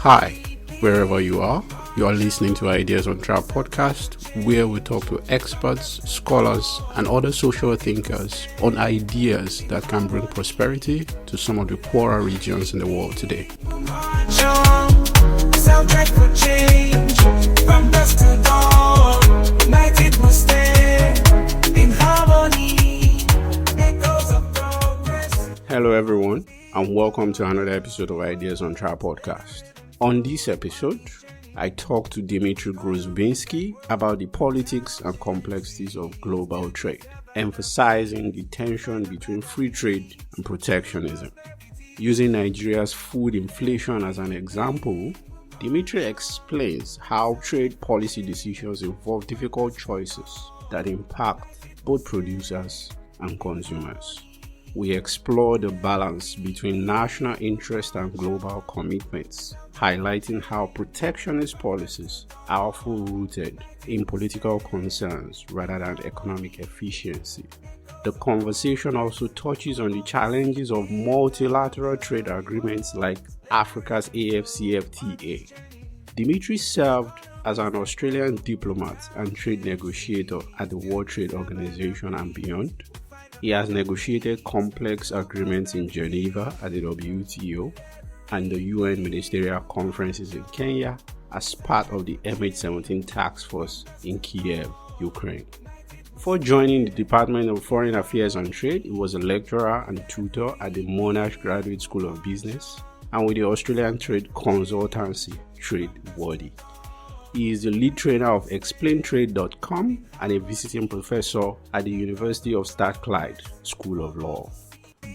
Hi, wherever you are listening to Ideas on Track podcast, where we talk to experts, scholars, and other social thinkers on ideas that can bring prosperity to some of the poorer regions in the world today. Hello everyone, and welcome to another episode of Ideas on Track podcast. On this episode, I talk to Dmitry Grozoubinski about the politics and complexities of global trade, emphasizing the tension between free trade and protectionism. Using Nigeria's food inflation as an example, Dmitry explains how trade policy decisions involve difficult choices that impact both producers and consumers. We explore the balance between national interest and global commitments, highlighting how protectionist policies are often rooted in political concerns rather than economic efficiency. The conversation also touches on the challenges of multilateral trade agreements like Africa's AfCFTA. Dmitry served as an Australian diplomat and trade negotiator at the World Trade Organization and beyond. He has negotiated complex agreements in Geneva at the WTO and the UN Ministerial conferences in Kenya as part of the MH17 task force in Kyiv, Ukraine. Before joining the Department of Foreign Affairs and Trade, he was a lecturer and tutor at the Monash Graduate School of Business and with the Australian trade consultancy Tradeworthy. He is the lead trainer of explaintrade.com and a visiting professor at the University of Strathclyde School of Law.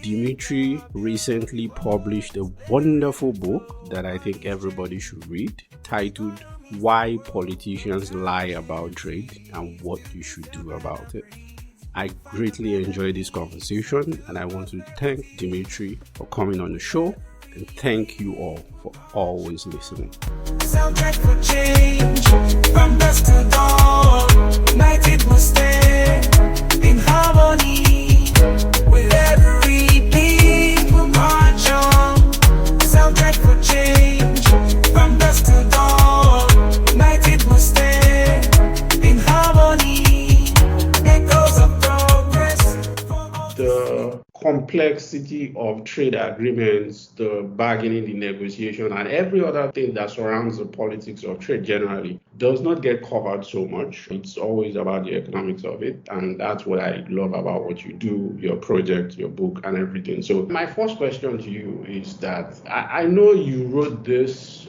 Dmitry recently published a wonderful book that I think everybody should read, titled Why Politicians Lie About Trade and What You Should Do About It. I greatly enjoyed this conversation and I want to thank Dmitry for coming on the show, and thank you all for always listening. Soundtrack for change, from dusk to dawn, united we'll stay in harmony, with every beat we'll march on. Soundtrack for change, from dusk to dawn, united we'll stay in harmony, echoes of progress. The complexity of trade agreements, the bargaining, the negotiation, and every other thing that surrounds the politics of trade generally does not get covered so much. It's always about the economics of it, and that's what I love about what you do, your project, your book, and everything. So my first question to you is that I know you wrote this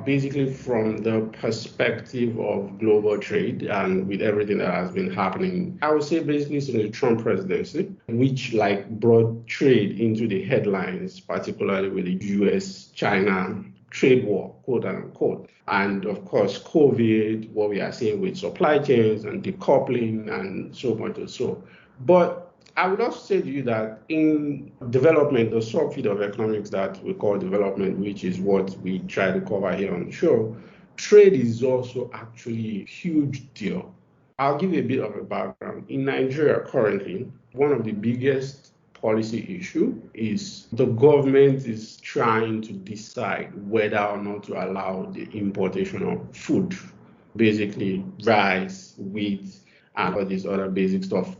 basically from the perspective of global trade and with everything that has been happening. I would say basically since the Trump presidency, which brought trade into the headlines, particularly with the US-China trade war, quote unquote. And of course, COVID, what we are seeing with supply chains and decoupling and so much and so. But I would also say to you that in development, the subfield of economics that we call development, which is what we try to cover here on the show, trade is also actually a huge deal. I'll give you a bit of a background. In Nigeria currently, one of the biggest policy issue is the government is trying to decide whether or not to allow the importation of food, basically rice, wheat, and all this other basic stuff,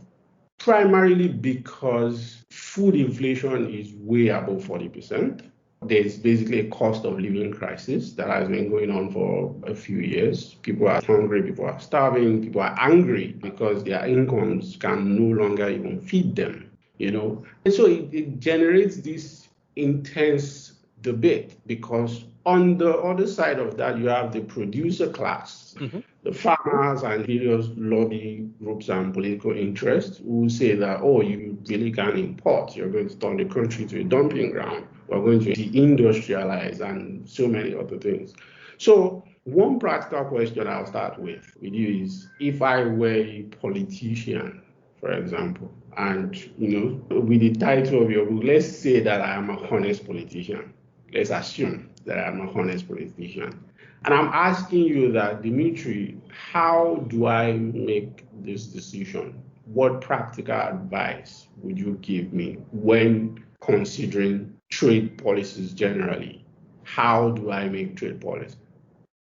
primarily because food inflation is way above 40%. There's basically a cost of living crisis that has been going on for a few years. People are hungry, people are starving, people are angry because their incomes can no longer even feed them, And so it generates this intense debate because on the other side of that, you have the producer class, the farmers and various lobby groups and political interests who say that, you really can't import. You're going to turn the country to a dumping ground. We're going to deindustrialize and so many other things. So one practical question I'll start with you is, if I were a politician, for example, and, with the title of your book, let's say that I am a honest politician. Let's assume that I'm a honest politician. And I'm asking you that, Dmitry, how do I make this decision? What practical advice would you give me when considering trade policies generally? how do I make trade policy?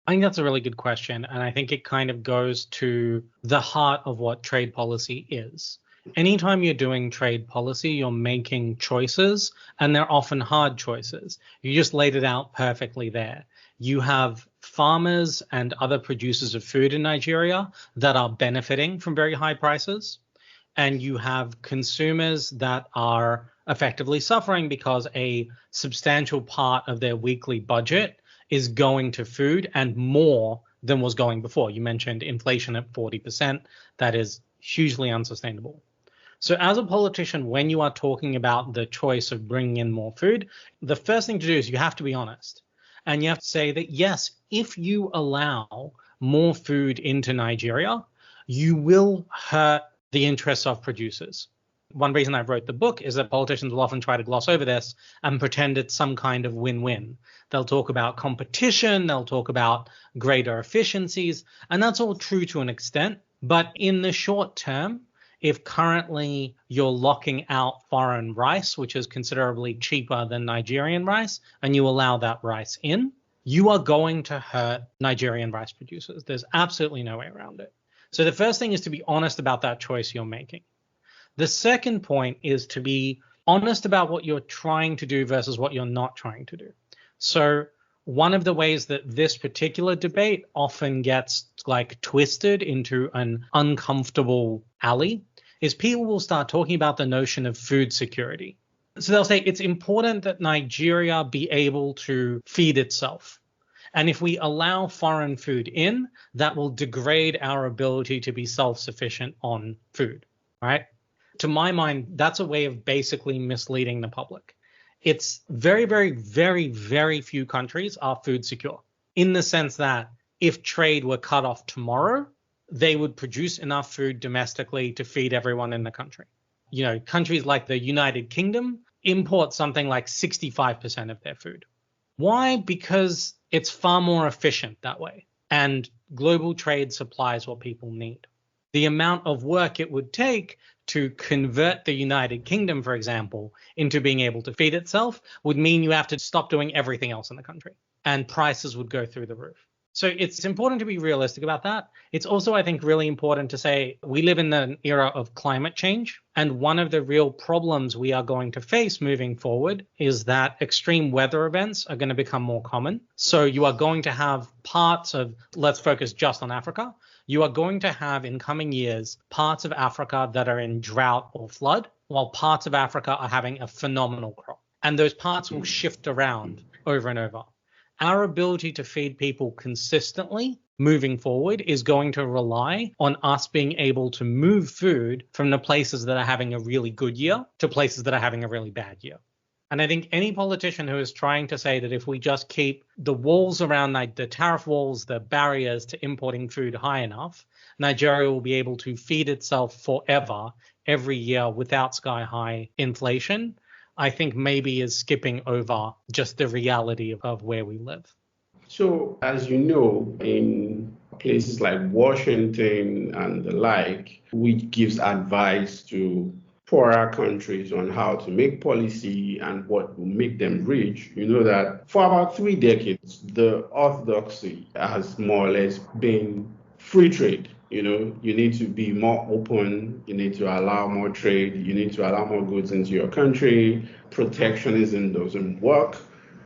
I think that's a really good question. And I think it kind of goes to the heart of what trade policy is. Anytime you're doing trade policy, you're making choices, and they're often hard choices. You just laid it out perfectly there. You have farmers and other producers of food in Nigeria that are benefiting from very high prices. And you have consumers that are effectively suffering because a substantial part of their weekly budget is going to food, and more than was going before. You mentioned inflation at 40%. That is hugely unsustainable. So as a politician, when you are talking about the choice of bringing in more food, the first thing to do is you have to be honest. And you have to say that, yes, if you allow more food into Nigeria, you will hurt the interests of producers. One reason I wrote the book is that politicians will often try to gloss over this and pretend it's some kind of win-win. They'll talk about competition, they'll talk about greater efficiencies, and that's all true to an extent. But in the short term, if currently you're locking out foreign rice, which is considerably cheaper than Nigerian rice, and you allow that rice in, you are going to hurt Nigerian rice producers. There's absolutely no way around it. So the first thing is to be honest about that choice you're making. The second point is to be honest about what you're trying to do versus what you're not trying to do. So one of the ways that this particular debate often gets twisted into an uncomfortable alley is people will start talking about the notion of food security. So they'll say it's important that Nigeria be able to feed itself. And if we allow foreign food in, that will degrade our ability to be self-sufficient on food, right? To my mind, that's a way of basically misleading the public. It's very, very, very, very few countries are food secure, in the sense that if trade were cut off tomorrow, they would produce enough food domestically to feed everyone in the country. You know, countries like the United Kingdom import something like 65% of their food. Why? Because it's far more efficient that way. And global trade supplies what people need. The amount of work it would take to convert the United Kingdom, for example, into being able to feed itself would mean you have to stop doing everything else in the country, and prices would go through the roof. So it's important to be realistic about that. It's also, I think, really important to say we live in an era of climate change. And one of the real problems we are going to face moving forward is that extreme weather events are going to become more common. So you are going to have parts of, let's focus just on Africa. You are going to have in coming years parts of Africa that are in drought or flood, while parts of Africa are having a phenomenal crop. And those parts will shift around over and over. Our ability to feed people consistently moving forward is going to rely on us being able to move food from the places that are having a really good year to places that are having a really bad year. And I think any politician who is trying to say that if we just keep the walls around the tariff walls, the barriers to importing food high enough, Nigeria will be able to feed itself forever, every year without sky-high inflation, I think maybe is skipping over just the reality of where we live. So, as you know, in places like Washington and the like, which gives advice to poorer countries on how to make policy and what will make them rich, you know that for about 3 decades, the orthodoxy has more or less been free trade. You know, you need to be more open, you need to allow more trade, you need to allow more goods into your country. Protectionism doesn't work,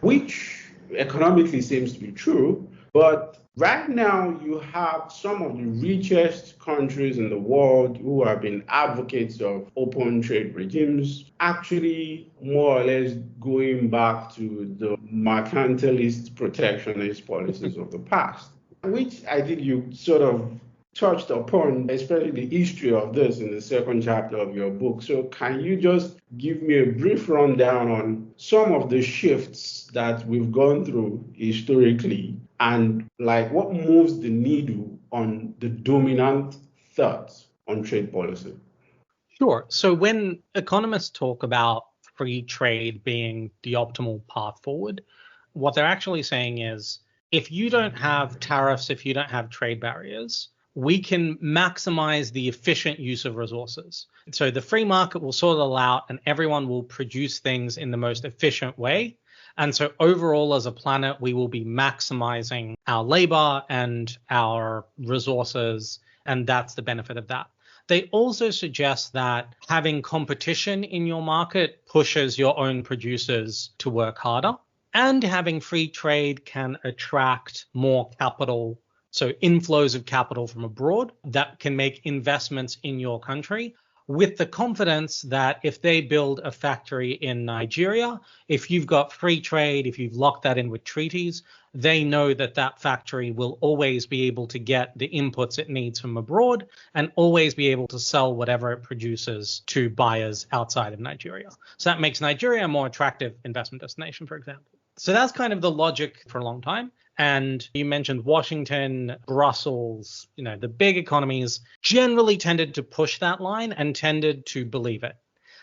which economically seems to be true. But right now, you have some of the richest countries in the world who have been advocates of open trade regimes, actually more or less going back to the mercantilist protectionist policies of the past, which I think you sort of touched upon, especially the history of this in the second chapter of your book. So can you just give me a brief rundown on some of the shifts that we've gone through historically and what moves the needle on the dominant thoughts on trade policy? Sure. So when economists talk about free trade being the optimal path forward, what they're actually saying is if you don't have tariffs, if you don't have trade barriers, we can maximize the efficient use of resources. So the free market will sort it all out and everyone will produce things in the most efficient way. And so overall, as a planet, we will be maximizing our labor and our resources, and that's the benefit of that. They also suggest that having competition in your market pushes your own producers to work harder, and having free trade can attract more capital, so inflows of capital from abroad that can make investments in your country, with the confidence that if they build a factory in Nigeria, if you've got free trade, if you've locked that in with treaties, they know that that factory will always be able to get the inputs it needs from abroad and always be able to sell whatever it produces to buyers outside of Nigeria. So that makes Nigeria a more attractive investment destination, for example. So that's kind of the logic for a long time. And you mentioned Washington, Brussels, the big economies generally tended to push that line and tended to believe it.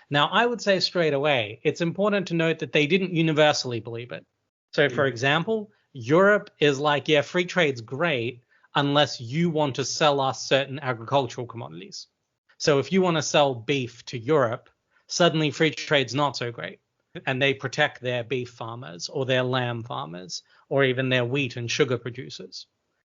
Now, I would say straight away, it's important to note that they didn't universally believe it. So, for example, Europe is like, yeah, free trade's great unless you want to sell us certain agricultural commodities. So if you want to sell beef to Europe, suddenly free trade's not so great. And they protect their beef farmers or their lamb farmers or even their wheat and sugar producers.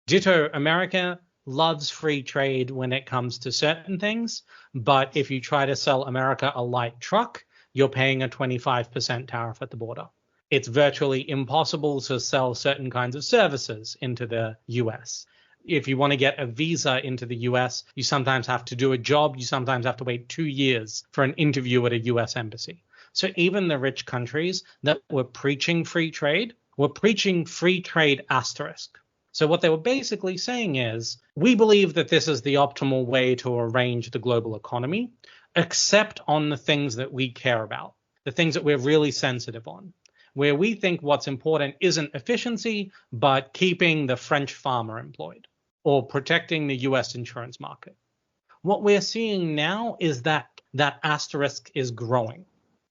Ditto, America loves free trade when it comes to certain things, but if you try to sell America a light truck, you're paying a 25% tariff at the border. It's virtually impossible to sell certain kinds of services into the US. If you want to get a visa into the US, you sometimes have to do a job. You sometimes have to wait 2 years for an interview at a US embassy. So even the rich countries that were preaching free trade were preaching free trade asterisk. So what they were basically saying is, we believe that this is the optimal way to arrange the global economy, except on the things that we care about, the things that we're really sensitive on, where we think what's important isn't efficiency, but keeping the French farmer employed or protecting the US insurance market. What we're seeing now is that asterisk is growing.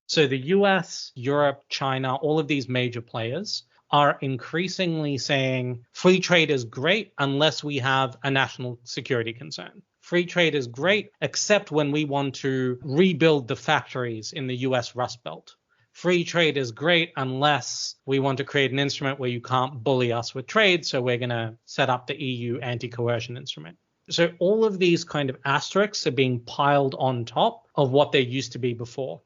So the US, Europe, China, all of these major players are increasingly saying free trade is great unless we have a national security concern. Free trade is great except when we want to rebuild the factories in the US Rust Belt. Free trade is great unless we want to create an instrument where you can't bully us with trade, so we're going to set up the EU anti-coercion instrument. So all of these kind of asterisks are being piled on top of what they used to be before.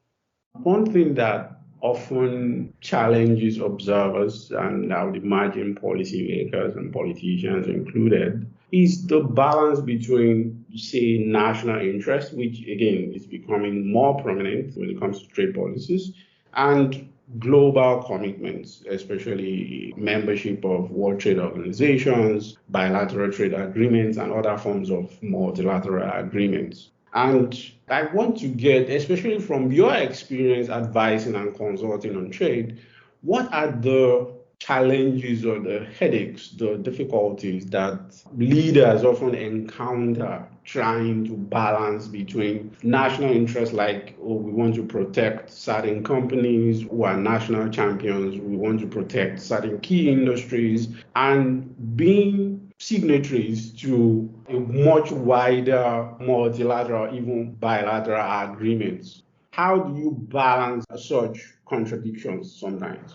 One thing that often challenges observers, and I would imagine policymakers and politicians included, is the balance between, say, national interest, which again is becoming more prominent when it comes to trade policies, and global commitments, especially membership of World Trade Organizations, bilateral trade agreements, and other forms of multilateral agreements. And I want to get, especially from your experience advising and consulting on trade, what are the challenges or the headaches, the difficulties that leaders often encounter trying to balance between national interests, like, oh, we want to protect certain companies who are national champions, we want to protect certain key industries, and being signatories to a much wider multilateral, even bilateral agreements. How do you balance such contradictions sometimes?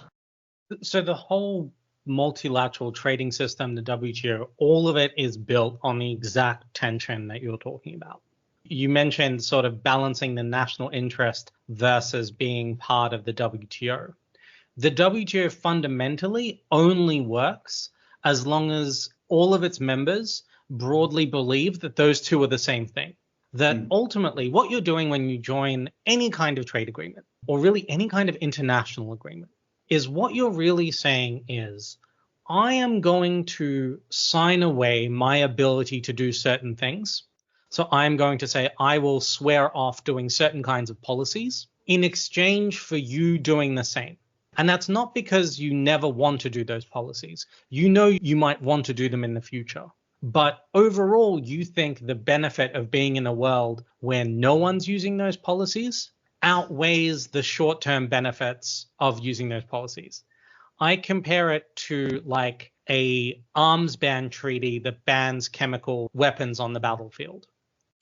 So the whole multilateral trading system, the WTO, all of it is built on the exact tension that you're talking about. You mentioned sort of balancing the national interest versus being part of the WTO. The WTO fundamentally only works as long as all of its members broadly believe that those two are the same thing. That ultimately what you're doing when you join any kind of trade agreement, or really any kind of international agreement, is what you're really saying is, I am going to sign away my ability to do certain things. So I'm going to say I will swear off doing certain kinds of policies in exchange for you doing the same. And that's not because you never want to do those policies. You know you might want to do them in the future. But overall, you think the benefit of being in a world where no one's using those policies outweighs the short-term benefits of using those policies. I compare it to like a arms ban treaty that bans chemical weapons on the battlefield.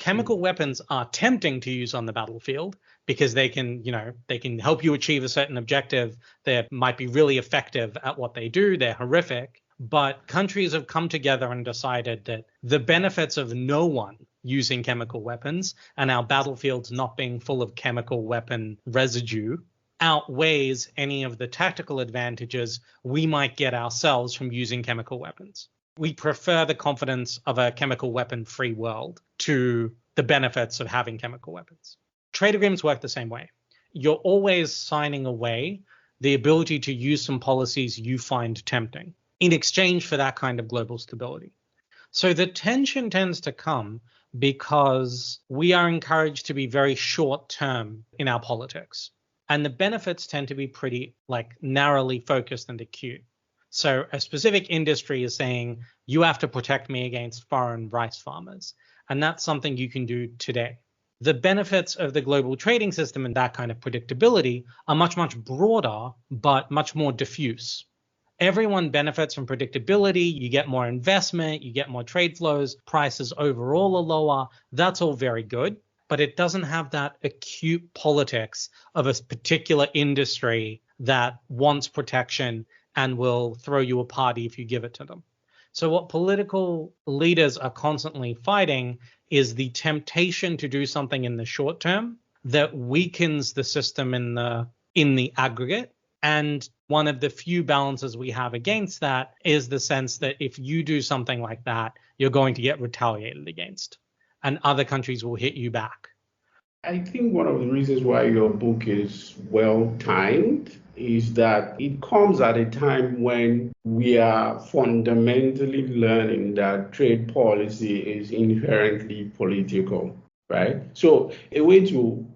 chemical weapons are tempting to use on the battlefield because they can, they can help you achieve a certain objective. They might be really effective at what they do. They're horrific. But countries have come together and decided that the benefits of no one using chemical weapons and our battlefields not being full of chemical weapon residue outweighs any of the tactical advantages we might get ourselves from using chemical weapons. We prefer the confidence of a chemical weapon-free world to the benefits of having chemical weapons. Trade agreements work the same way. You're always signing away the ability to use some policies you find tempting in exchange for that kind of global stability. So the tension tends to come because we are encouraged to be very short-term in our politics. And the benefits tend to be pretty narrowly focused and acute. So a specific industry is saying, you have to protect me against foreign rice farmers. And that's something you can do today. The benefits of the global trading system and that kind of predictability are much, much broader, but much more diffuse. Everyone benefits from predictability. You get more investment, you get more trade flows, prices overall are lower. That's all very good, but it doesn't have that acute politics of a particular industry that wants protection and will throw you a party if you give it to them. So what political leaders are constantly fighting is the temptation to do something in the short term that weakens the system in the aggregate. And one of the few balances we have against that is the sense that if you do something like that, you're going to get retaliated against, and other countries will hit you back. I think one of the reasons why your book is well timed is that it comes at a time when we are fundamentally learning that trade policy is inherently political, right? So a way to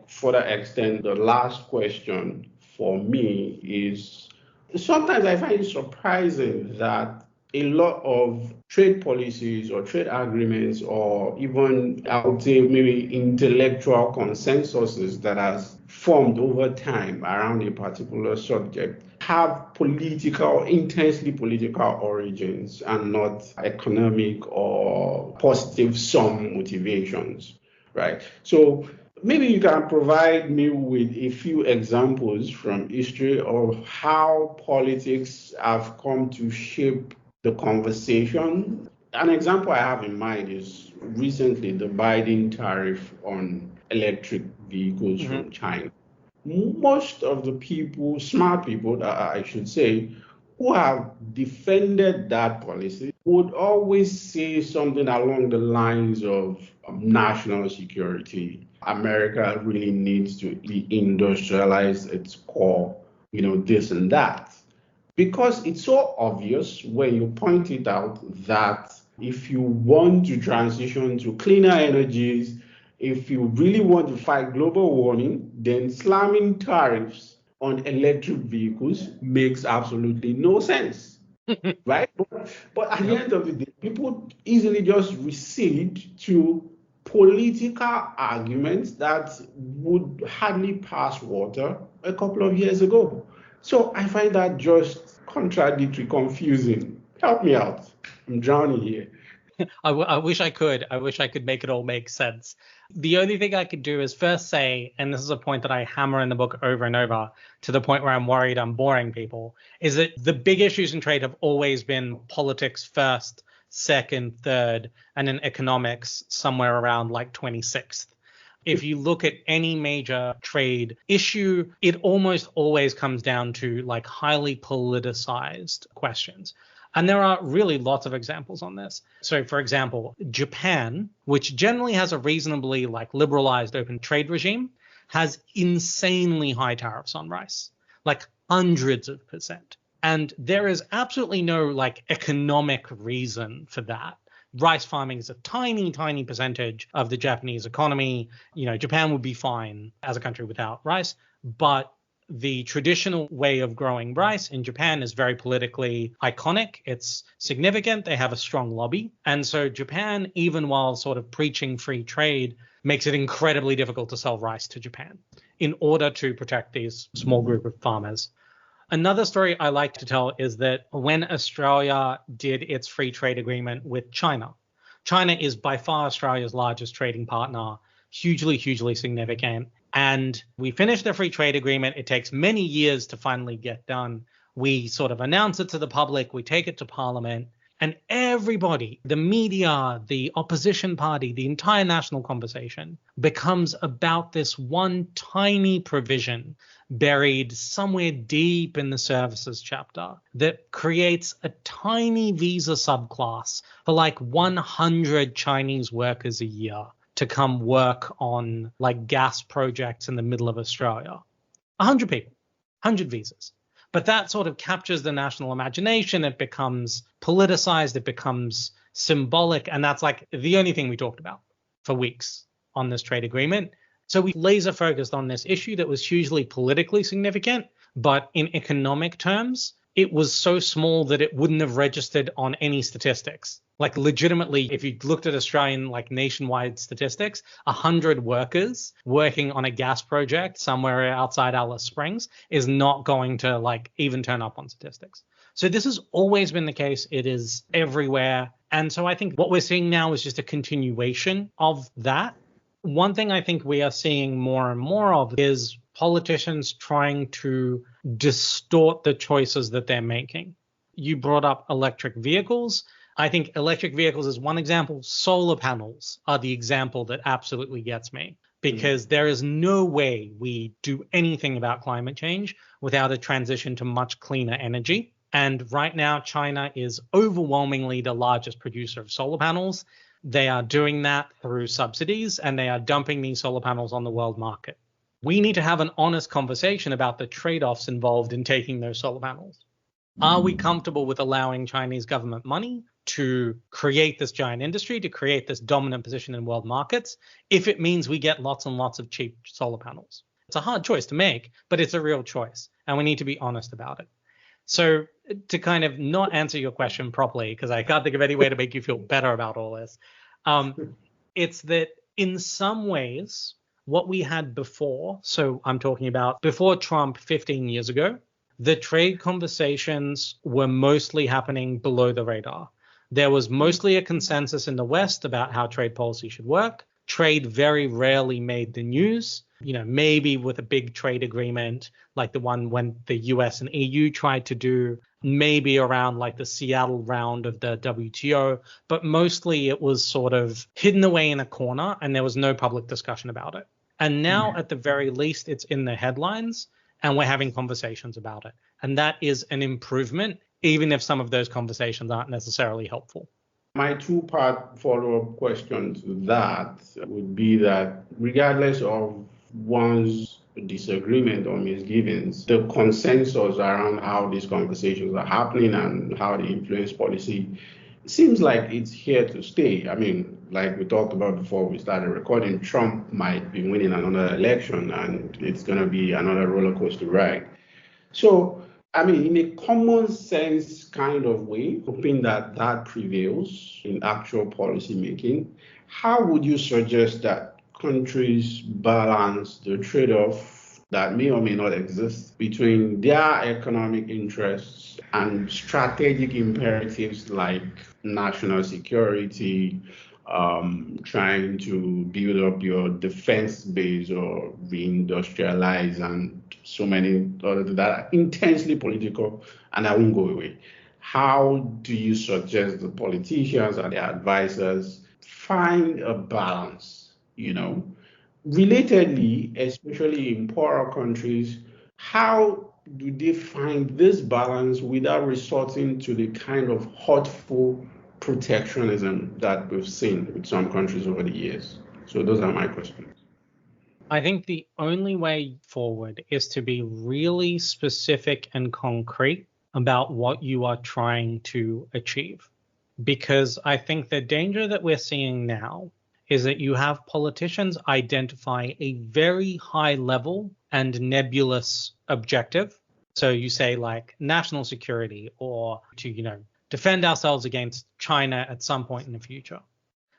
further extend the last question for me is sometimes I find it surprising that a lot of trade policies or trade agreements, or even I would say maybe intellectual consensuses that has formed over time around a particular subject, have intensely political origins and not economic or positive sum motivations, right? So maybe you can provide me with a few examples from history of how politics have come to shape the conversation. An example I have in mind is recently the Biden tariff on electric vehicles from China. Most of the people, smart people, I should say, who have defended that policy would always say something along the lines of national security. America really needs to deindustrialize its core, this and that. Because it's so obvious when you point it out that if you want to transition to cleaner energies, if you really want to fight global warming, then slamming tariffs on electric vehicles makes absolutely no sense, right? But at the end of the day, people easily just recede to political arguments that would hardly pass water a couple of years ago. So I find that just contradictory, confusing. Help me out. I'm drowning here. I wish I could. I wish I could make it all make sense. The only thing I could do is first say, and this is a point that I hammer in the book over and over to the point where I'm worried I'm boring people, is that the big issues in trade have always been politics first, second, third, and then economics somewhere around 26th. If you look at any major trade issue, it almost always comes down to highly politicized questions. And there are really lots of examples on this. So, for example, Japan, which generally has a reasonably liberalized open trade regime, has insanely high tariffs on rice, hundreds of %. And there is absolutely no economic reason for that. Rice farming is a tiny, tiny percentage of the Japanese economy. Japan would be fine as a country without rice, but the traditional way of growing rice in Japan is very politically iconic. It's significant. They have a strong lobby. And so Japan, even while sort of preaching free trade, makes it incredibly difficult to sell rice to Japan in order to protect these small group of farmers. Another story I like to tell is that when Australia did its free trade agreement with China, China is by far Australia's largest trading partner, hugely, hugely significant. And we finished the free trade agreement. It takes many years to finally get done. We sort of announce it to the public. We take it to Parliament. And everybody, the media, the opposition party, the entire national conversation becomes about this one tiny provision buried somewhere deep in the services chapter that creates a tiny visa subclass for like 100 Chinese workers a year to come work on like gas projects in the middle of Australia. 100 people, 100 visas. But that sort of captures the national imagination. It becomes politicized. It becomes symbolic. And that's like the only thing we talked about for weeks on this trade agreement. So we laser focused on this issue that was hugely politically significant, but in economic terms, it was so small that it wouldn't have registered on any statistics. Like legitimately, if you looked at Australian like nationwide statistics, 100 workers working on a gas project somewhere outside Alice Springs is not going to like even turn up on statistics. So this has always been the case. It is everywhere. And so I think what we're seeing now is just a continuation of that. One thing I think we are seeing more and more of is politicians trying to distort the choices that they're making. You brought up electric vehicles. I think electric vehicles is one example. Solar panels are the example that absolutely gets me, because there is no way we do anything about climate change without a transition to much cleaner energy. And right now, China is overwhelmingly the largest producer of solar panels. They are doing that through subsidies, and they are dumping these solar panels on the world market. We need to have an honest conversation about the trade-offs involved in taking those solar panels. Are we comfortable with allowing Chinese government money to create this giant industry, to create this dominant position in world markets, if it means we get lots and lots of cheap solar panels? It's a hard choice to make, but it's a real choice, and we need to be honest about it. So to kind of not answer your question properly, because I can't think of any way to make you feel better about all this, it's that in some ways, what we had before, so I'm talking about before Trump 15 years ago, the trade conversations were mostly happening below the radar. There was mostly a consensus in the West about how trade policy should work. Trade very rarely made the news, maybe with a big trade agreement like the one when the US and EU tried to do, maybe around like the Seattle round of the WTO, but mostly it was sort of hidden away in a corner and there was no public discussion about it. And now at the very least, it's in the headlines and we're having conversations about it. And that is an improvement, even if some of those conversations aren't necessarily helpful. My two-part follow-up question to that would be that regardless of one's disagreement or misgivings, the consensus around how these conversations are happening and how they influence policy seems like it's here to stay. I mean, like we talked about before we started recording, Trump might be winning another election and it's going to be another roller coaster ride. So, I mean, in a common sense kind of way, hoping that that prevails in actual policy making, how would you suggest that countries balance the trade-off that may or may not exist between their economic interests and strategic imperatives like national security, trying to build up your defense base or reindustrialize, and so many other that are intensely political and that won't go away? How do you suggest the politicians and their advisors find a balance? Relatedly, especially in poorer countries, how do they find this balance without resorting to the kind of hurtful protectionism that we've seen with some countries over the years? So those are my questions. I think the only way forward is to be really specific and concrete about what you are trying to achieve. Because I think the danger that we're seeing now is that you have politicians identify a very high level and nebulous objective. So you say like national security or to, defend ourselves against China at some point in the future.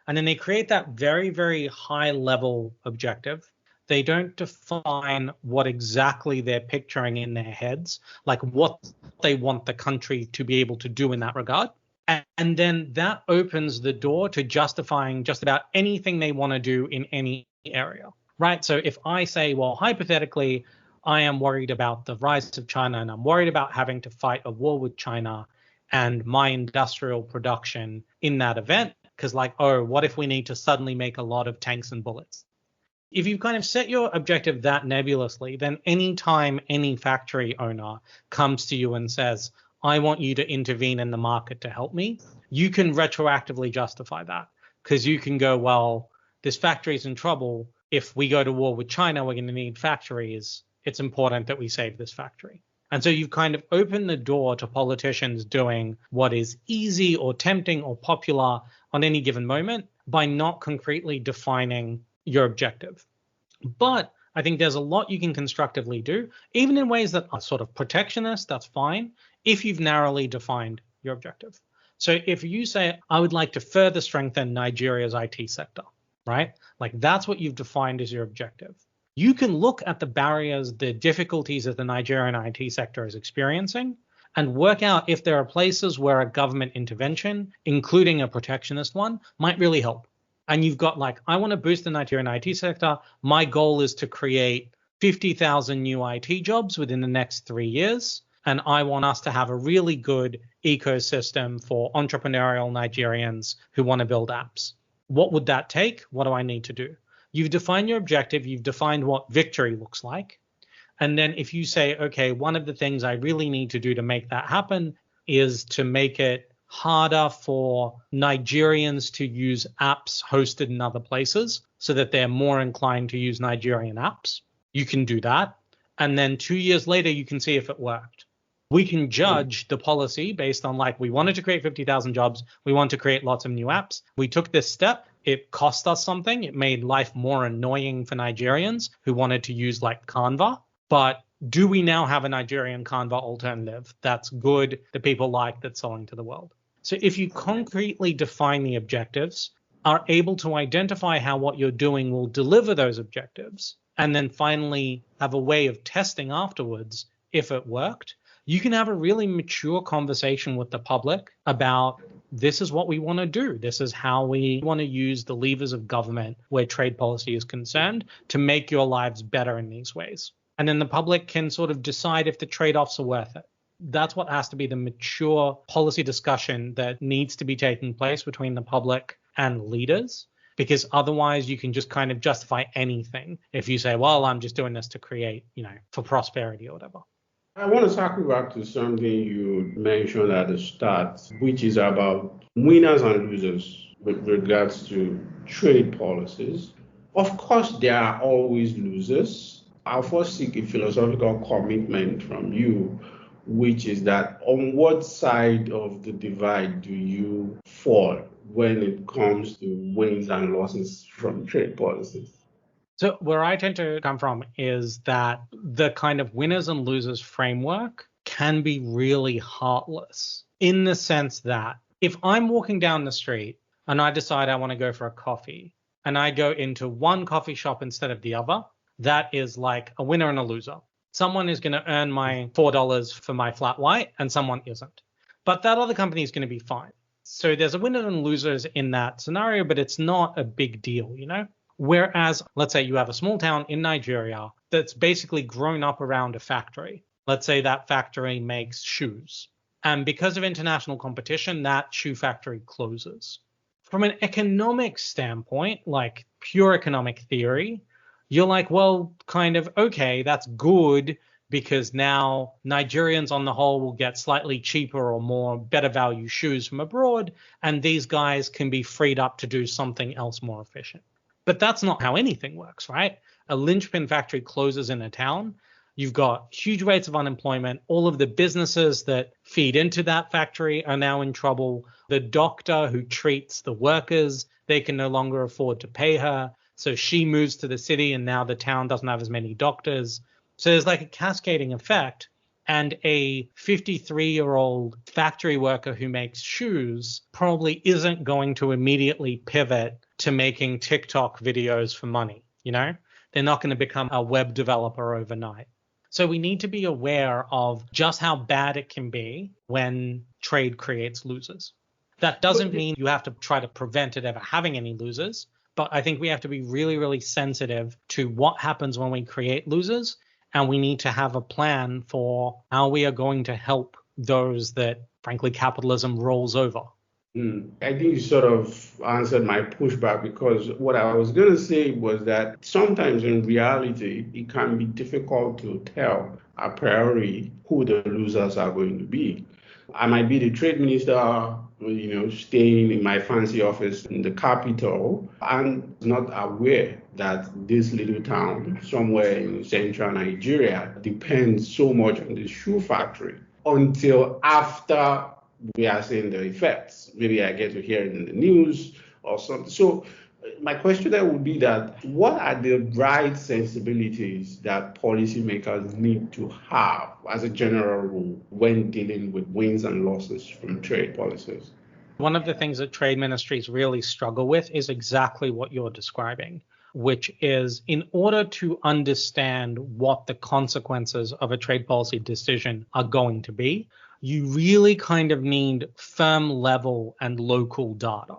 And then they create that very, very high level objective. They don't define what exactly they're picturing in their heads, like what they want the country to be able to do in that regard. And then that opens the door to justifying just about anything they want to do in any area, right? So if I say, well, hypothetically, I am worried about the rise of China and I'm worried about having to fight a war with China and my industrial production in that event, because like, oh, what if we need to suddenly make a lot of tanks and bullets? If you kind of set your objective that nebulously, then anytime any factory owner comes to you and says, I want you to intervene in the market to help me, you can retroactively justify that because you can go, well, this factory is in trouble. If we go to war with China, we're going to need factories. It's important that we save this factory. And so you've kind of opened the door to politicians doing what is easy or tempting or popular on any given moment by not concretely defining your objective. But I think there's a lot you can constructively do, even in ways that are sort of protectionist, that's fine, if you've narrowly defined your objective. So if you say, I would like to further strengthen Nigeria's IT sector, right? Like that's what you've defined as your objective. You can look at the barriers, the difficulties that the Nigerian IT sector is experiencing and work out if there are places where a government intervention, including a protectionist one, might really help. And you've got like, I want to boost the Nigerian IT sector. My goal is to create 50,000 new IT jobs within the next 3 years. And I want us to have a really good ecosystem for entrepreneurial Nigerians who want to build apps. What would that take? What do I need to do? You've defined your objective. You've defined what victory looks like. And then if you say, okay, one of the things I really need to do to make that happen is to make it harder for Nigerians to use apps hosted in other places so that they're more inclined to use Nigerian apps. You can do that. And then 2 years later, you can see if it worked. We can judge the policy based on like, we wanted to create 50,000 jobs. We want to create lots of new apps. We took this step. It cost us something. It made life more annoying for Nigerians who wanted to use like Canva. But do we now have a Nigerian Canva alternative that's good, that people like, that's selling to the world? So if you concretely define the objectives, are able to identify how what you're doing will deliver those objectives, and then finally have a way of testing afterwards if it worked, you can have a really mature conversation with the public about this is what we want to do. This is how we want to use the levers of government where trade policy is concerned to make your lives better in these ways. And then the public can sort of decide if the trade-offs are worth it. That's what has to be the mature policy discussion that needs to be taking place between the public and leaders, because otherwise you can just kind of justify anything if you say, well, I'm just doing this to create, for prosperity or whatever. I want to circle back to something you mentioned at the start, which is about winners and losers with regards to trade policies. Of course, there are always losers. I'll first seek a philosophical commitment from you, which is that on what side of the divide do you fall when it comes to wins and losses from trade policies? So where I tend to come from is that the kind of winners and losers framework can be really heartless in the sense that if I'm walking down the street and I decide I want to go for a coffee and I go into one coffee shop instead of the other, that is like a winner and a loser. Someone is going to earn my $4 for my flat white and someone isn't. But that other company is going to be fine. So there's a winners and losers in that scenario, but it's not a big deal, Whereas, let's say you have a small town in Nigeria that's basically grown up around a factory. Let's say that factory makes shoes. And because of international competition, that shoe factory closes. From an economic standpoint, like pure economic theory, you're like, well, kind of, okay, that's good because now Nigerians on the whole will get slightly cheaper or more better value shoes from abroad, and these guys can be freed up to do something else more efficient. But that's not how anything works, right? A linchpin factory closes in a town. You've got huge rates of unemployment. All of the businesses that feed into that factory are now in trouble. The doctor who treats the workers, they can no longer afford to pay her. So she moves to the city and now the town doesn't have as many doctors. So there's like a cascading effect. And a 53-year-old factory worker who makes shoes probably isn't going to immediately pivot to making TikTok videos for money, They're not going to become a web developer overnight. So we need to be aware of just how bad it can be when trade creates losers. That doesn't mean you have to try to prevent it ever having any losers, but I think we have to be really, really sensitive to what happens when we create losers, and we need to have a plan for how we are going to help those that, frankly, capitalism rolls over. I think you sort of answered my pushback, because what I was going to say was that sometimes in reality, it can be difficult to tell a priori who the losers are going to be. I might be the trade minister, staying in my fancy office in the capital and not aware that this little town somewhere in central Nigeria depends so much on the shoe factory until after we are seeing the effects. Maybe I get to hear it in the news or something. So my question there would be that what are the right sensibilities that policymakers need to have as a general rule when dealing with wins and losses from trade policies? One of the things that trade ministries really struggle with is exactly what you're describing, which is in order to understand what the consequences of a trade policy decision are going to be, you really kind of need firm level and local data.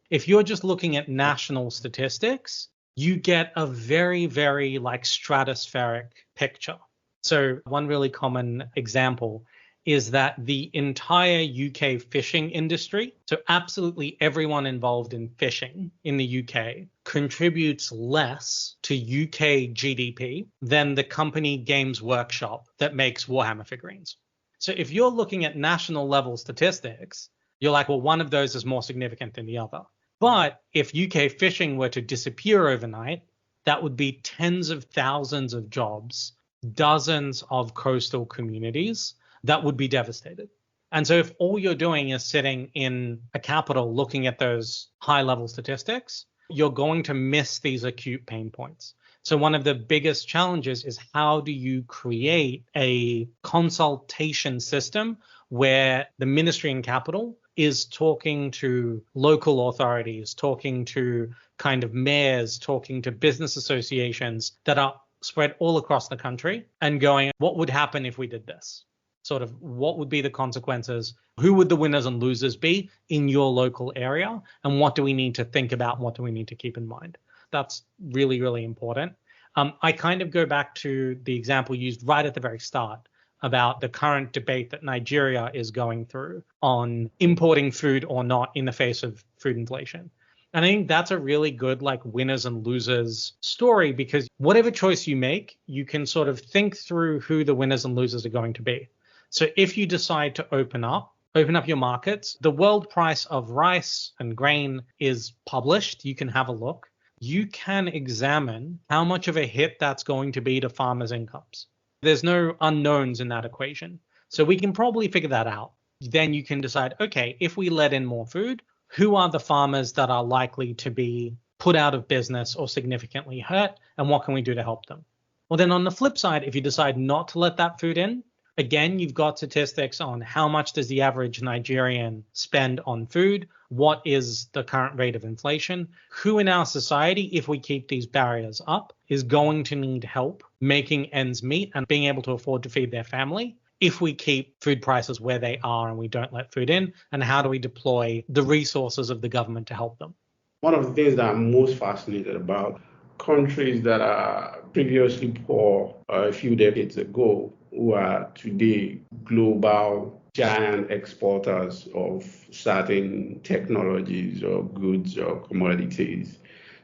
If you're just looking at national statistics, you get a very, very stratospheric picture. So one really common example is that the entire UK fishing industry, so absolutely everyone involved in fishing in the UK, contributes less to UK GDP than the company Games Workshop that makes Warhammer figurines. So if you're looking at national level statistics, you're like, well, one of those is more significant than the other. But if UK fishing were to disappear overnight, that would be tens of thousands of jobs, dozens of coastal communities that would be devastated. And so if all you're doing is sitting in a capital looking at those high level statistics, you're going to miss these acute pain points. So one of the biggest challenges is how do you create a consultation system where the ministry in capital is talking to local authorities, talking to kind of mayors, talking to business associations that are spread all across the country and going, what would happen if we did this? Sort of what would be the consequences? Who would the winners and losers be in your local area? And what do we need to think about? What do we need to keep in mind? That's really, really important. I kind of go back to the example used right at the very start about the current debate that Nigeria is going through on importing food or not in the face of food inflation. And I think that's a really good winners and losers story, because whatever choice you make, you can sort of think through who the winners and losers are going to be. So if you decide to open up your markets, the world price of rice and grain is published. You can have a look. You can examine how much of a hit that's going to be to farmers' incomes. There's no unknowns in that equation. So we can probably figure that out. Then you can decide, okay, if we let in more food, who are the farmers that are likely to be put out of business or significantly hurt, and what can we do to help them? Well, then on the flip side, if you decide not to let that food in, again, you've got statistics on how much does the average Nigerian spend on food, what is the current rate of inflation, who in our society, if we keep these barriers up, is going to need help making ends meet and being able to afford to feed their family if we keep food prices where they are and we don't let food in, and how do we deploy the resources of the government to help them? One of the things that I'm most fascinated about, countries that are previously poor a few decades ago, who are today global giant exporters of certain technologies or goods or commodities.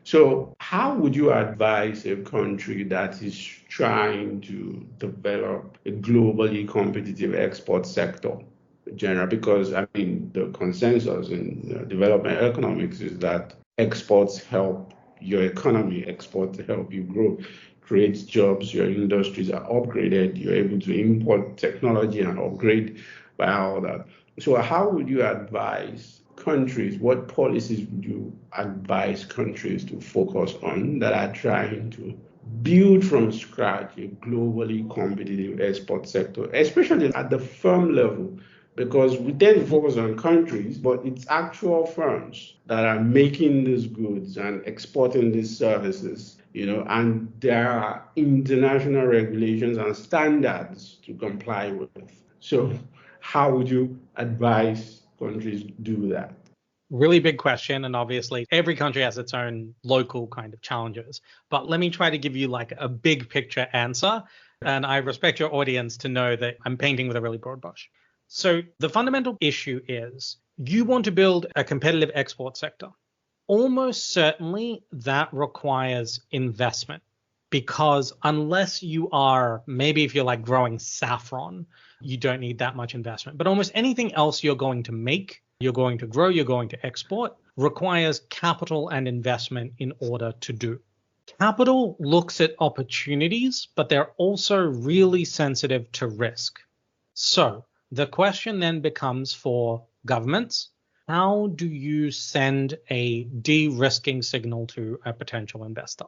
So how would you advise a country that is trying to develop a globally competitive export sector in general? Because the consensus in development economics is that exports help your economy, exports help you grow, creates jobs, your industries are upgraded, you're able to import technology and upgrade by all that. So how would you advise countries, what policies would you advise countries to focus on that are trying to build from scratch a globally competitive export sector, especially at the firm level? Because we tend to focus on countries, but it's actual firms that are making these goods and exporting these services, and there are international regulations and standards to comply with. So how would you advise countries do that? Really big question. And obviously, every country has its own local kind of challenges. But let me try to give you like a big picture answer. And I respect your audience to know that I'm painting with a really broad brush. So the fundamental issue is you want to build a competitive export sector. Almost certainly that requires investment, because unless you are, maybe if you're like growing saffron, you don't need that much investment. But almost anything else you're going to make, you're going to grow, you're going to export, requires capital and investment in order to do. Capital looks at opportunities, but they're also really sensitive to risk. So the question then becomes for governments, how do you send a de-risking signal to a potential investor?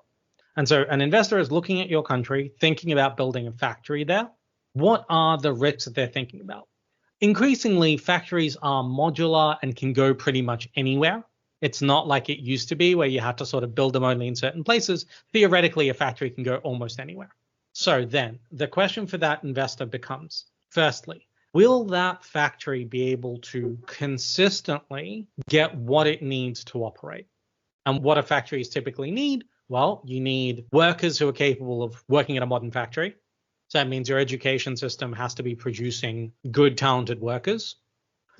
And so an investor is looking at your country, thinking about building a factory there. What are the risks that they're thinking about? Increasingly, factories are modular and can go pretty much anywhere. It's not like it used to be where you had to sort of build them only in certain places. Theoretically, a factory can go almost anywhere. So then the question for that investor becomes, firstly, will that factory be able to consistently get what it needs to operate? And what do factories typically need? Well, you need workers who are capable of working at a modern factory. So that means your education system has to be producing good, talented workers.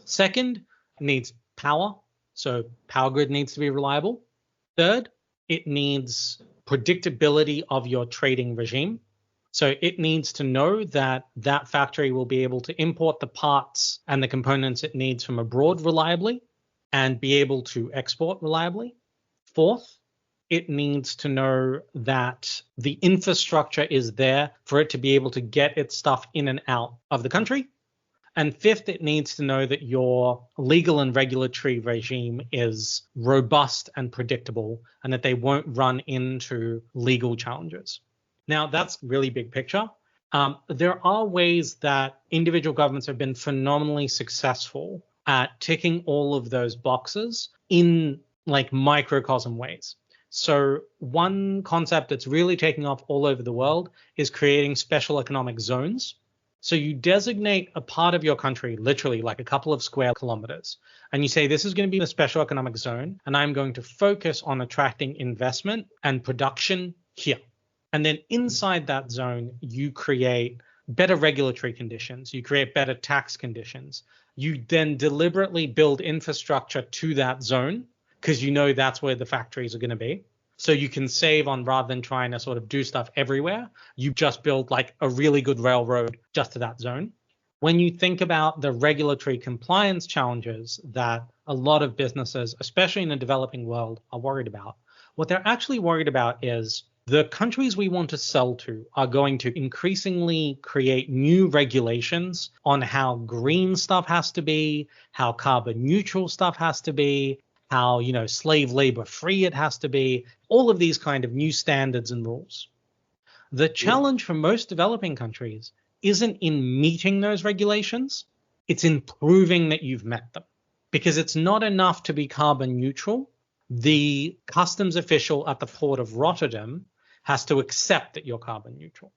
Second, it needs power. So power grid needs to be reliable. Third, it needs predictability of your trading regime. So it needs to know that that factory will be able to import the parts and the components it needs from abroad reliably and be able to export reliably. Fourth, it needs to know that the infrastructure is there for it to be able to get its stuff in and out of the country. And fifth, it needs to know that your legal and regulatory regime is robust and predictable and that they won't run into legal challenges. Now, that's really big picture. There are ways that individual governments have been phenomenally successful at ticking all of those boxes in like microcosm ways. So one concept that's really taking off all over the world is creating special economic zones. So you designate a part of your country, literally like a couple of square kilometers, and you say, this is going to be a special economic zone, and I'm going to focus on attracting investment and production here. And then inside that zone, you create better regulatory conditions, you create better tax conditions. You then deliberately build infrastructure to that zone because you know that's where the factories are going to be. So you can save on, rather than trying to sort of do stuff everywhere, you just build like a really good railroad just to that zone. When you think about the regulatory compliance challenges that a lot of businesses, especially in the developing world, are worried about, what they're actually worried about is the countries we want to sell to are going to increasingly create new regulations on how green stuff has to be, how carbon neutral stuff has to be, how, slave labor free it has to be, all of these kind of new standards and rules. The challenge for most developing countries isn't in meeting those regulations, it's in proving that you've met them. Because it's not enough to be carbon neutral. The customs official at the port of Rotterdam has to accept that you're carbon neutral.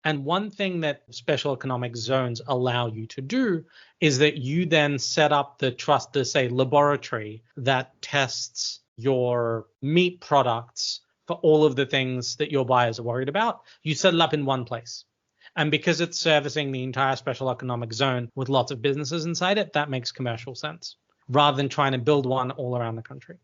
And one thing that special economic zones allow you to do is that you then set up the laboratory that tests your meat products for all of the things that your buyers are worried about. You set it up in one place. And because it's servicing the entire special economic zone with lots of businesses inside it, that makes commercial sense, rather than trying to build one all around the country.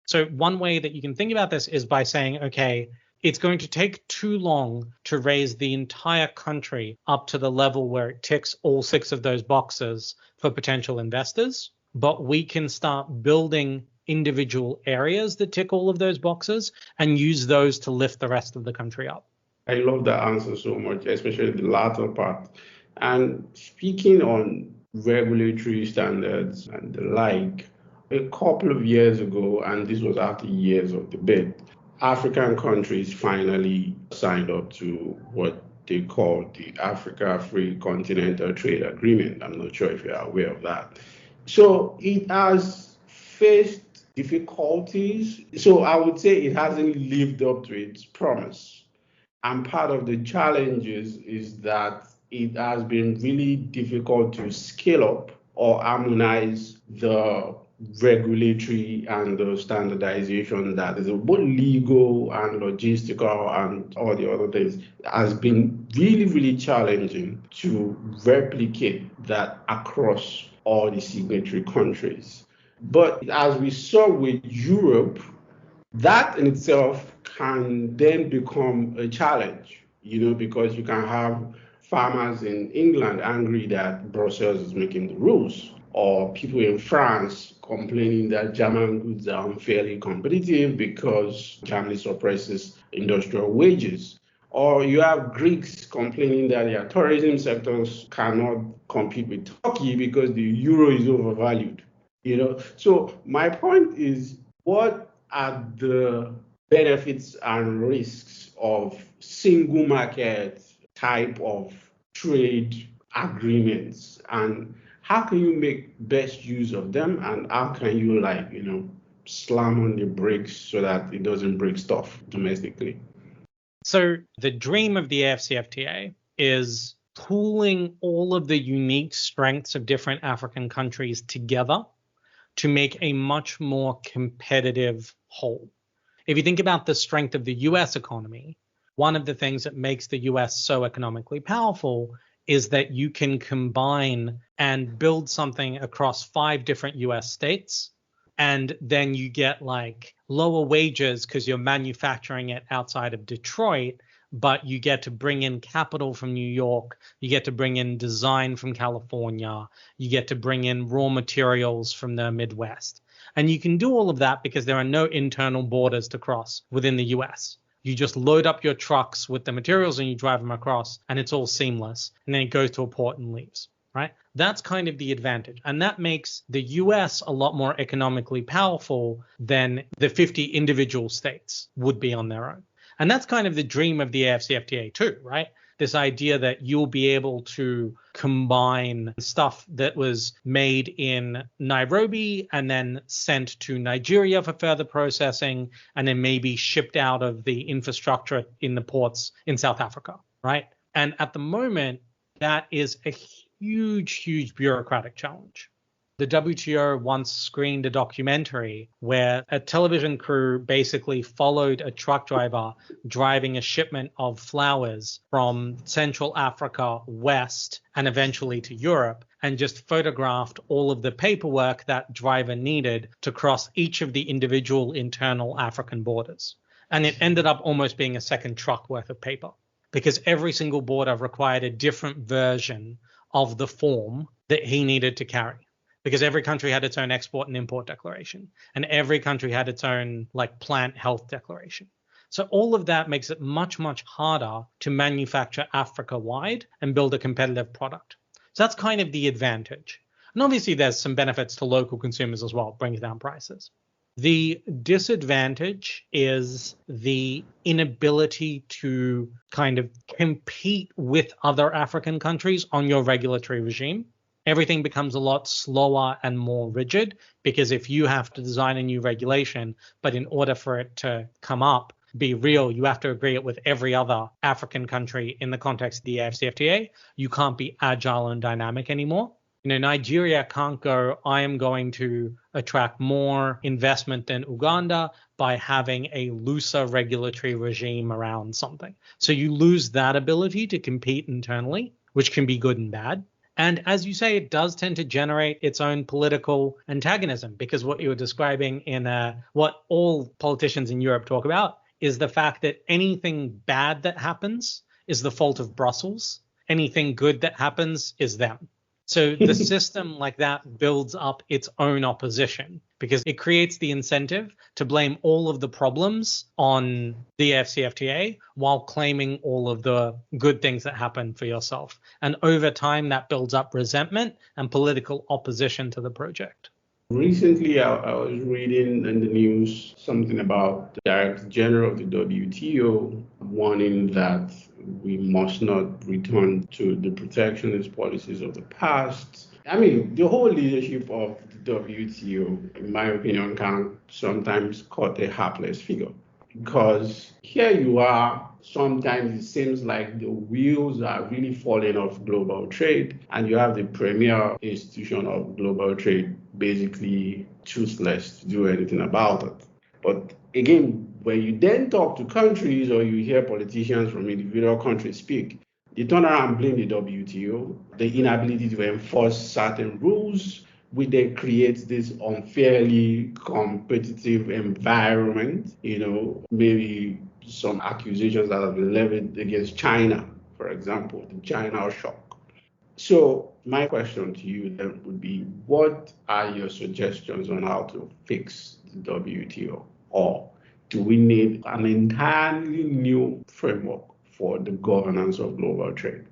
So one way that you can think about this is by saying, okay, it's going to take too long to raise the entire country up to the level where it ticks all 6 of those boxes for potential investors, but we can start building individual areas that tick all of those boxes and use those to lift the rest of the country up. I love that answer so much, especially the latter part. And speaking on regulatory standards and the like, a couple of years ago, and this was after years of debate, African countries finally signed up to what they call the Africa Free Continental Trade Agreement. I'm not sure if you're aware of that. So it has faced difficulties. So I would say it hasn't lived up to its promise. And part of the challenges is that it has been really difficult to scale up or harmonize the regulatory and the standardization that is both legal and logistical and all the other things has been really, really challenging to replicate that across all the signatory countries. But as we saw with Europe, that in itself can then become a challenge, because you can have farmers in England angry that Brussels is making the rules, or people in France complaining that German goods are unfairly competitive because Germany suppresses industrial wages. Or you have Greeks complaining that their tourism sectors cannot compete with Turkey because the euro is overvalued. So my point is, what are the benefits and risks of single market type of trade agreements, and how can you make best use of them, and how can you slam on the brakes so that it doesn't break stuff domestically? So the dream of the AfCFTA is pooling all of the unique strengths of different African countries together to make a much more competitive whole. If you think about the strength of the US economy, one of the things that makes the US so economically powerful is that you can combine and build something across 5 different US states, and then you get like lower wages because you're manufacturing it outside of Detroit, but you get to bring in capital from New York, you get to bring in design from California, you get to bring in raw materials from the Midwest. And you can do all of that because there are no internal borders to cross within the US. You just load up your trucks with the materials and you drive them across, and it's all seamless. And then it goes to a port and leaves, right? That's kind of the advantage. And that makes the US a lot more economically powerful than the 50 individual states would be on their own. And that's kind of the dream of the AfCFTA too, right? This idea that you'll be able to combine stuff that was made in Nairobi and then sent to Nigeria for further processing, and then maybe shipped out of the infrastructure in the ports in South Africa, right? And at the moment, that is a huge, huge bureaucratic challenge. The WTO once screened a documentary where a television crew basically followed a truck driver driving a shipment of flowers from Central Africa west and eventually to Europe, and just photographed all of the paperwork that driver needed to cross each of the individual internal African borders. And it ended up almost being a second truck worth of paper, because every single border required a different version of the form that he needed to carry. Because every country had its own export and import declaration, and every country had its own plant health declaration. So all of that makes it much, much harder to manufacture Africa-wide and build a competitive product. So that's kind of the advantage. And obviously there's some benefits to local consumers as well. It brings down prices. The disadvantage is the inability to kind of compete with other African countries on your regulatory regime. Everything becomes a lot slower and more rigid, because if you have to design a new regulation, but in order for it to come up, be real, you have to agree it with every other African country in the context of the AfCFTA, you can't be agile and dynamic anymore. Nigeria can't go, I am going to attract more investment than Uganda by having a looser regulatory regime around something. So you lose that ability to compete internally, which can be good and bad. And as you say, it does tend to generate its own political antagonism, because what you were describing in what all politicians in Europe talk about is the fact that anything bad that happens is the fault of Brussels. Anything good that happens is them. So the system like that builds up its own opposition, because it creates the incentive to blame all of the problems on the AfCFTA while claiming all of the good things that happen for yourself. And over time, that builds up resentment and political opposition to the project. Recently, I was reading in the news something about the Director General of the WTO warning that we must not return to the protectionist policies of the past. I mean, the whole leadership of the WTO, in my opinion, can sometimes cut a hapless figure. Because here you are, sometimes it seems like the wheels are really falling off global trade, and you have the premier institution of global trade basically toothless to do anything about it. But again, when you then talk to countries or you hear politicians from individual countries speak, they turn around and blame the WTO, the inability to enforce certain rules, which then creates this unfairly competitive environment, maybe some accusations that have been levied against China, for example, the China shock. So my question to you then would be, what are your suggestions on how to fix the WTO? Or do we need an entirely new framework for the governance of global trade?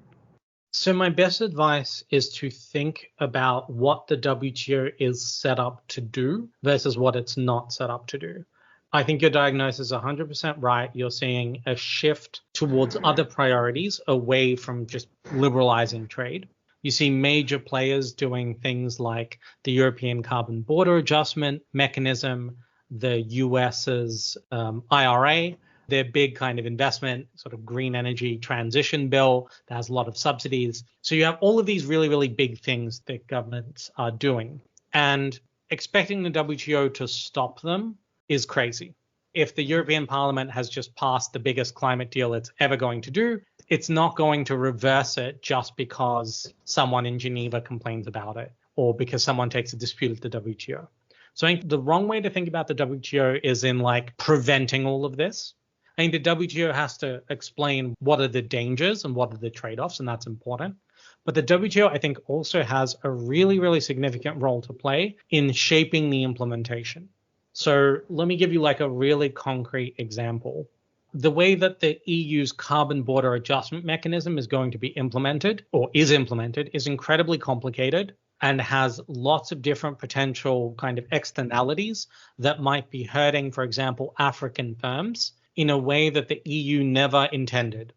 So my best advice is to think about what the WTO is set up to do versus what it's not set up to do. I think your diagnosis is 100% right. You're seeing a shift towards other priorities away from just liberalizing trade. You see major players doing things like the European Carbon Border Adjustment Mechanism, the US's IRA, their big kind of investment, sort of green energy transition bill that has a lot of subsidies. So you have all of these really, really big things that governments are doing. And expecting the WTO to stop them is crazy. If the European Parliament has just passed the biggest climate deal it's ever going to do, it's not going to reverse it just because someone in Geneva complains about it or because someone takes a dispute at the WTO. So I think the wrong way to think about the WTO is in like preventing all of this. I think the WTO has to explain what are the dangers and what are the trade-offs, and that's important. But the WTO, I think, also has a really, really significant role to play in shaping the implementation. So let me give you like a really concrete example. The way that the EU's carbon border adjustment mechanism is going to be implemented or is implemented is incredibly complicated and has lots of different potential kind of externalities that might be hurting, for example, African firms in a way that the EU never intended.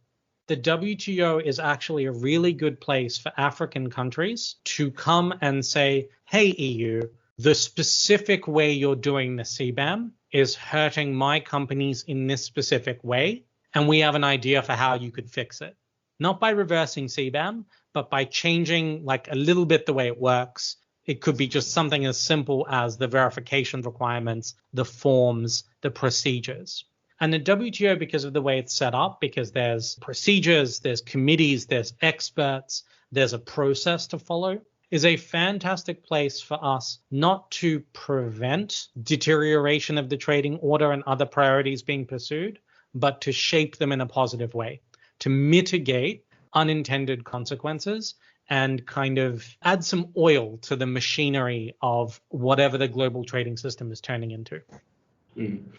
The WTO is actually a really good place for African countries to come and say, hey, EU, the specific way you're doing the CBAM is hurting my companies in this specific way, and we have an idea for how you could fix it. Not by reversing CBAM, but by changing like a little bit the way it works. It could be just something as simple as the verification requirements, the forms, the procedures. And the WTO, because of the way it's set up, because there's procedures, there's committees, there's experts, there's a process to follow, is a fantastic place for us not to prevent deterioration of the trading order and other priorities being pursued, but to shape them in a positive way, to mitigate unintended consequences and kind of add some oil to the machinery of whatever the global trading system is turning into.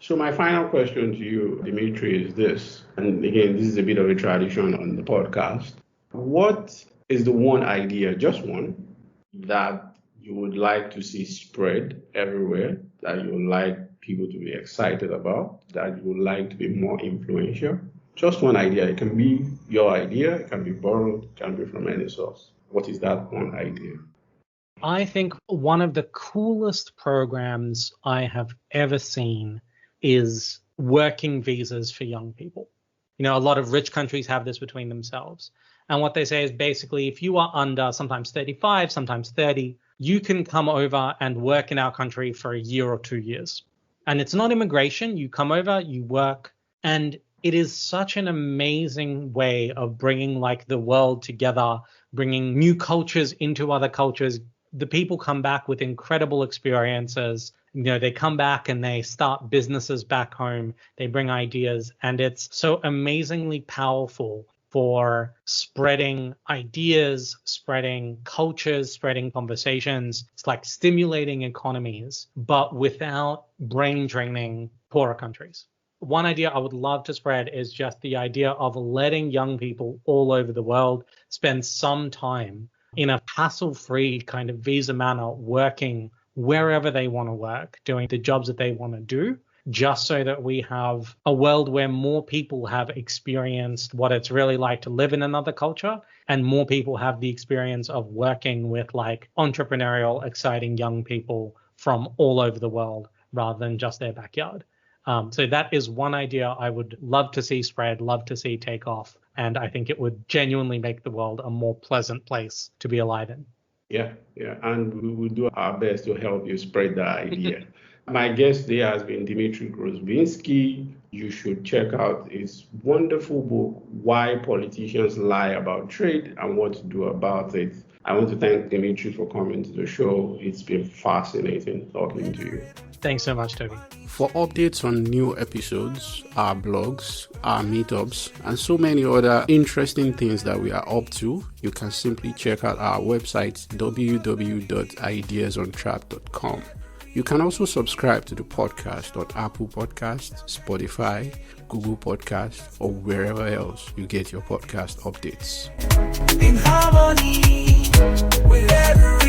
So my final question to you, Dmitry, is this. And again, this is a bit of a tradition on the podcast. What is the one idea, just one, that you would like to see spread everywhere, that you would like people to be excited about, that you would like to be more influential? Just one idea. It can be your idea, it can be borrowed, it can be from any source. What is that one idea? I think one of the coolest programs I have ever seen is working visas for young people. You know, a lot of rich countries have this between themselves. And what they say is basically, if you are under sometimes 35, sometimes 30, you can come over and work in our country for a year or 2 years. And it's not immigration. You come over, you work, and it is such an amazing way of bringing like the world together, bringing new cultures into other cultures. The people come back with incredible experiences. You know, they come back and they start businesses back home. They bring ideas, and it's so amazingly powerful for spreading ideas, spreading cultures, spreading conversations. It's like stimulating economies, but without brain draining poorer countries. One idea I would love to spread is just the idea of letting young people all over the world spend some time in a hassle-free kind of visa manner working wherever they want to work, doing the jobs that they want to do, just so that we have a world where more people have experienced what it's really like to live in another culture, and more people have the experience of working with like entrepreneurial, exciting young people from all over the world rather than just their backyard. So that is one idea I would love to see spread, love to see take off. And I think it would genuinely make the world a more pleasant place to be alive in. Yeah, and we will do our best to help you spread that idea. My guest today has been Dmitry Grozoubinski. You should check out his wonderful book, Why Politicians Lie About Trade and What to Do About It. I want to thank Dmitry for coming to the show. It's been fascinating talking to you. Thanks so much, Tobi. For updates on new episodes, our blogs, our meetups, and so many other interesting things that we are up to, you can simply check out our website, www.ideasontrap.com. You can also subscribe to the podcast on Apple Podcasts, Spotify, Google Podcasts, or wherever else you get your podcast updates. In harmony with everyone.